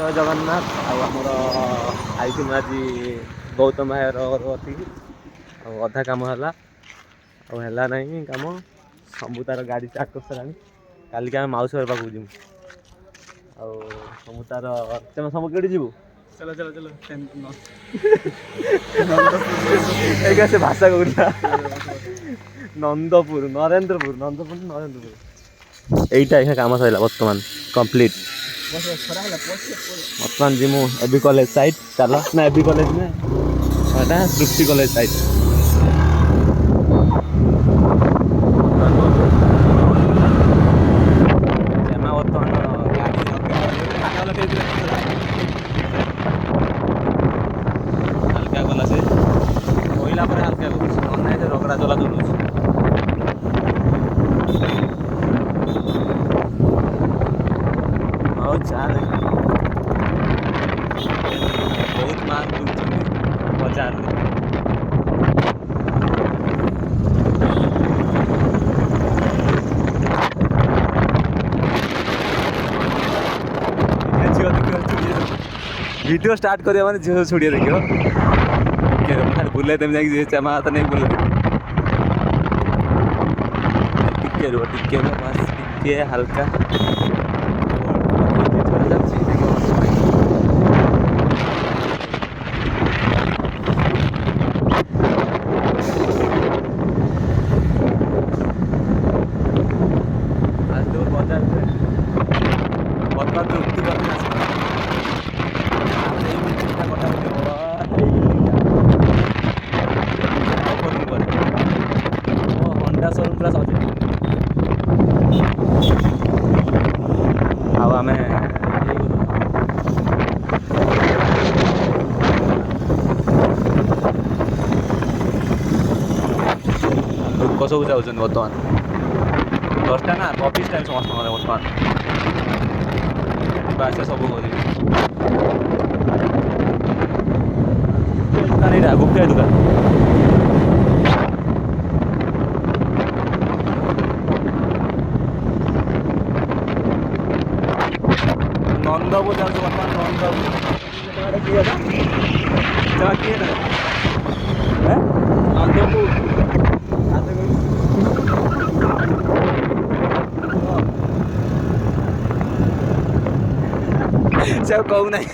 ଜୟ ଜଗନ୍ନାଥ। ଆଉ ଆମର ଆଇଥିଲୁ ଆଜି ଗୌତମ ଭାଇର ଅତିକି ଆଉ ଅଧା କାମ ହେଲା ଆଉ ହେଲା ନାହିଁ କାମ ସବୁ ତାର ଗାଡ଼ି ଷ୍ଟାର୍ଟ କରିସାରିଲାଣି। କାଲିକି ଆମେ ମାଉସୀ ଘର ପାଖକୁ ଯିବୁ ଆଉ ସବୁ ତାର ତମେ ସବୁ କେଉଁଠି ଯିବୁ? चलो चलो चलो ଏଇକା ସେ ଭାଷା କହୁଥିଲା ନନ୍ଦପୁର ନରେନ୍ଦ୍ରପୁର ଏଇଟା ଏଇକା କାମ ସରିଲା ବର୍ତ୍ତମାନ କମ୍ପ୍ଲିଟ୍। ବର୍ତ୍ତମାନ ଯିମୁ এবି କଲେଜ ସାଇଟ୍ ଚାଲ ନା এবି କଲେଜ ନୁହେଁ ଏଟା ତୃପ୍ତି କଲେଜ ସାଇଟ୍। ହାଲକା ଗଲା ସେ କହିଲା ପରେ ହାଲକା କରୁଛି ନହେଲେ ନାହିଁ ସେ ରଗଡ଼ା ଚଲା ଚଲଉଛି। ହଉ ଚାଲେ ବହୁତ ମାର୍କ ଦଉଛନ୍ତି ବଜାରରେ। वीडियो स्टार्ट करिया माने झियो छोड़िया देखियो के खाली बुले तेम जाई जे चमा हाथ नहीं बुले टिके बस टिके हल्का आज तो बाजार में बता तृप्ति करके हंडा शोरूम पूरा सजे ଆଉ ଆମେ ଲୋକ ସବୁ ଯାଉଛନ୍ତି ବର୍ତ୍ତମାନ 10ଟା ନା 24 ଟାଇମ୍ ସମସ୍ତଙ୍କର ବର୍ତ୍ତମାନ ଯିବା ଆସିବା ସବୁ କରିବେ। ଦୋକାନ ଏଇଟା ଗୁପ୍ତା ଦୋକାନ ନନ୍ଦପୁର ଯାଉଛି ବର୍ତ୍ତମାନ ନନ୍ଦପୁର କିଏ ନନ୍ଦପୁର ସେ ଆଉ କହୁନାହିଁ।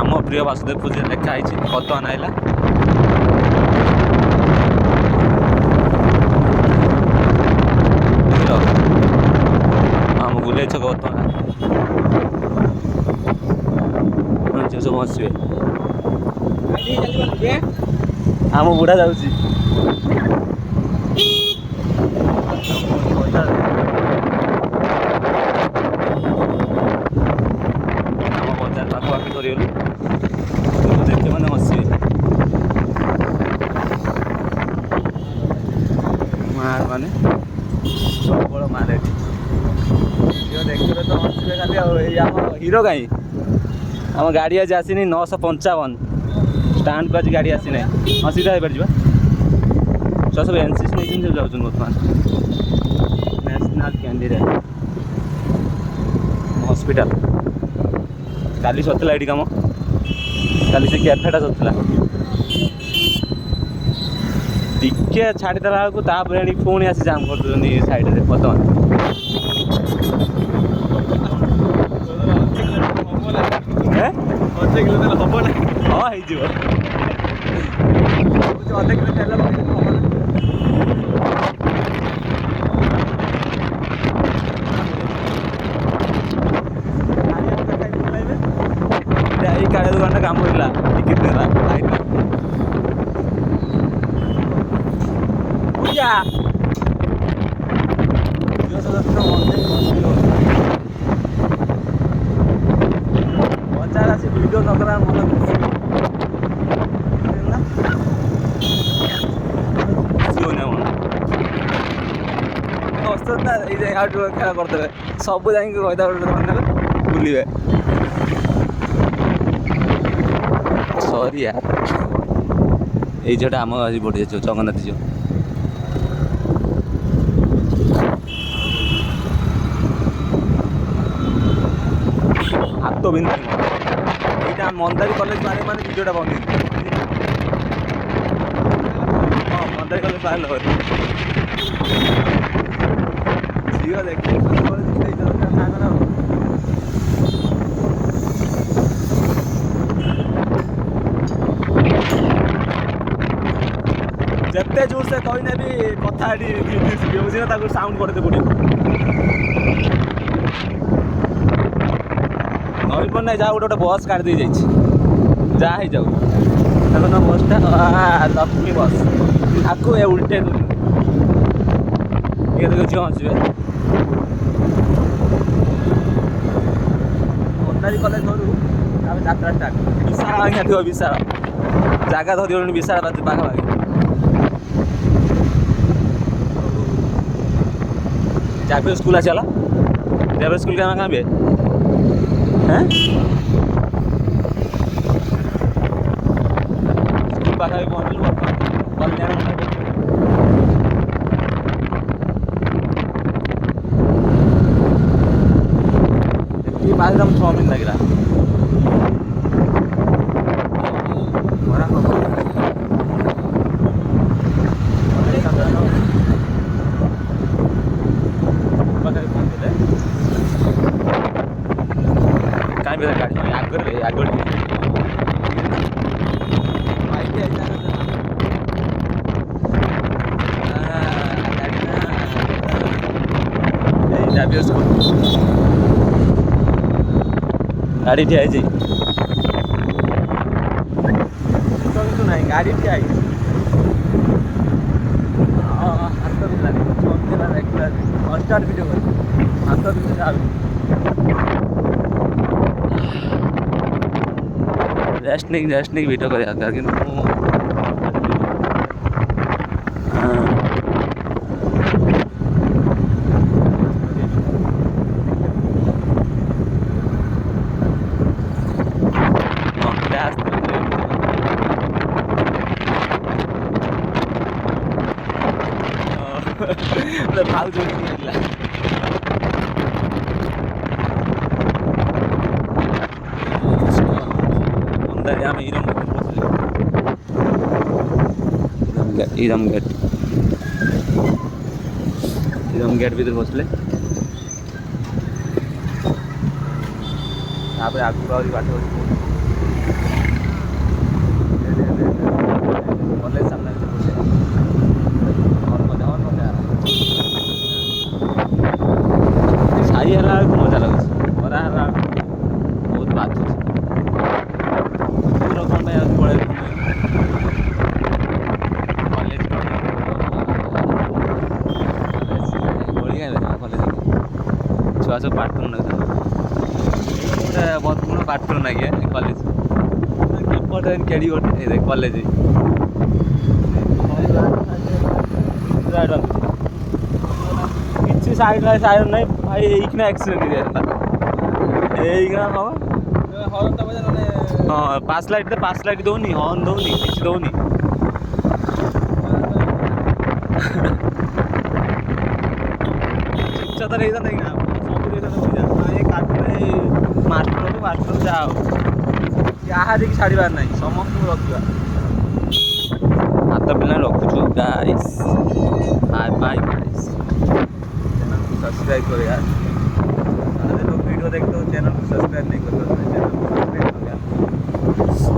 ଆମ ପ୍ରିୟ ବାସୁଦେବ ପୂଜା ଲେଖା ହେଇଛି ବର୍ତ୍ତମାନ ଆଇଲା ଆମ ବୁଲେଇ ଛକ ବର୍ତ୍ତମାନ ସବୁ ହସିବେ ଆମ ବୁଢ଼ା ଯାଉଛି ଆମ ବଜାର ପାଖାପାଖି କରିଗଲୁ ଦେଖେ ମାନେ ହସିବେ ମାର ମାନେ ପ୍ରବଳ ମାର ଏଠି ଦେଖିଲେ ତ ହସିବେ ଖାଲି ଆଉ। ଏଇ ଆମ ହିରୋ କାହିଁ ଆମ ଗାଡ଼ି ଆଜି ଆସିନି 955 ଷ୍ଟାଣ୍ଡକୁ ଆଜି ଗାଡ଼ି ଆସିନାହିଁ ସିଧା ହେଇପାରିଯିବା ଛୁଆ ସବୁ ଏନସିସି ନେଇଛନ୍ତି ସବୁ ଯାଉଛନ୍ତି ବର୍ତ୍ତମାନ ନ୍ୟାସନାଲ୍ କ୍ୟାଣ୍ଡିଡେଟ୍ ହସ୍ପିଟାଲ। କାଲି ସରିଥିଲା ଏଇଠି କାମ କାଲି ସେ କ୍ୟାଫେଟା ସରିଥିଲା ଟିକେ ଛାଡ଼ିଦେଲା ବେଳକୁ ତାପରେ ଏଣିକି ପୁଣି ଆସି ଜାମ୍ କରିଦେଉଛନ୍ତି ଏ ସାଇଡ଼ରେ ବର୍ତ୍ତମାନ। ହବ ନା ହଁ ହେଇଯିବ ଅଧେ କିଲୋ ତେଲ ଏଇ କାଳିଆ ଦୋକାନଟା କାମ ହେଇଥିଲା ଟିକେଟ ଦେଲା ଲାଇଟ୍ ବଜାର ଆସି ଭିଡ଼ିଓ ନକରା ମନ ଖୁସି ହଉନି ମନ ନା ଏଇ ଯାଇ ଆଉ ଟିକେ ଖେଳ କରିଦେବେ ସବୁ ଯାଇକି କହିଦେବେ ବୁଲିବେ ସରିଆ ଏଇ ଝିଅଟା ଆମ ଆଜି ବଢ଼ି ଯାଇଛ ଜଗନ୍ନାଥ ଝିଅ ବିନ୍ଦୁ ଏଇଟା ମନ୍ଦାରୀ କଲେଜ ବାହାରେ ମାନେ ଭିଡ଼ିଓଟା ବନ୍ଦ ହେଇଯିବ। ହଁ ମନ୍ଦାରୀ କଲେଜ ବାହାରିଲ ଝିଅ ଦେଖିଲେ ଯେତେ ଜୋର ସେ କହିଲେ ବି କଥା ଏଠି ବୁଝି ନା ତାକୁ ସାଉଣ୍ଡ କରିତେ ପଡ଼ିବ। ନବୀନ ନାଇଁ ଯାହା ଗୋଟେ ବସ୍ କାଢ଼ି ଦେଇ ଯାଇଛି ଯାହା ହେଇଯାଉ ଦେଖୁନ ବସ୍ଟା ଲକ୍ଷ୍ମୀ ବସ୍ ତାକୁ ଏ ଉଲ୍ଟେଇ ଦେଉଛନ୍ତି ଇଏ ଦେଖ ଝିଅ ଆସିବେ ମନ୍ଦାରୀ କଲେଜ ଘରୁ ତାପରେ ଯାତ୍ରା ଷ୍ଟାର୍ଟ। ବିଶାଳ ଆଜ୍ଞା ଥିବ ବିଶାଳ ଜାଗା ଧରିଗଲେଣି ବିଶାଳ ପାଖାପାଖି। जाफिर स्कूल आ चला जाफिर स्कूल का कहाँ पे हैं स्कूल पाखा भी पहुँचल कल्याण ये पास हम 6 मिनट लग रहा गाड़ी आगे आगे गाड़ी ठिया है किंतु ना गाड़ी ठिया है हाथ भी लगे स्टार्ट वीडियो हाथ भी रेस्ट नहीं वीडियो कर କିନ୍ତୁ ଭାଉଜ ହେଇଥିଲା ଆମେ इरम गेट भीतर बसले तापर आगु आहुरी बाट कॉलेज सामने साई है मजा लगे खरा है बहुत बाधुच पड़े छुआ सब पार्टन गोटे बहुत गुण पार्टन ना क्या कॉलेज केड़ी गोटे कॉलेज किसी साइड नहीं भाई एक एक्सीडेंट हाँ पास लाइट दौनी हॉर्न दौनी किसी दौनी शिक्षा तो नहीं था नहीं मास्टर जाओ क्या देखिए छाड़बार ना समस्त रखा हाथ पिला रखुचु guys bye bye guys subscribe करो यार वीडियो देखते हो चैनल को सब्सक्राइब नहीं करते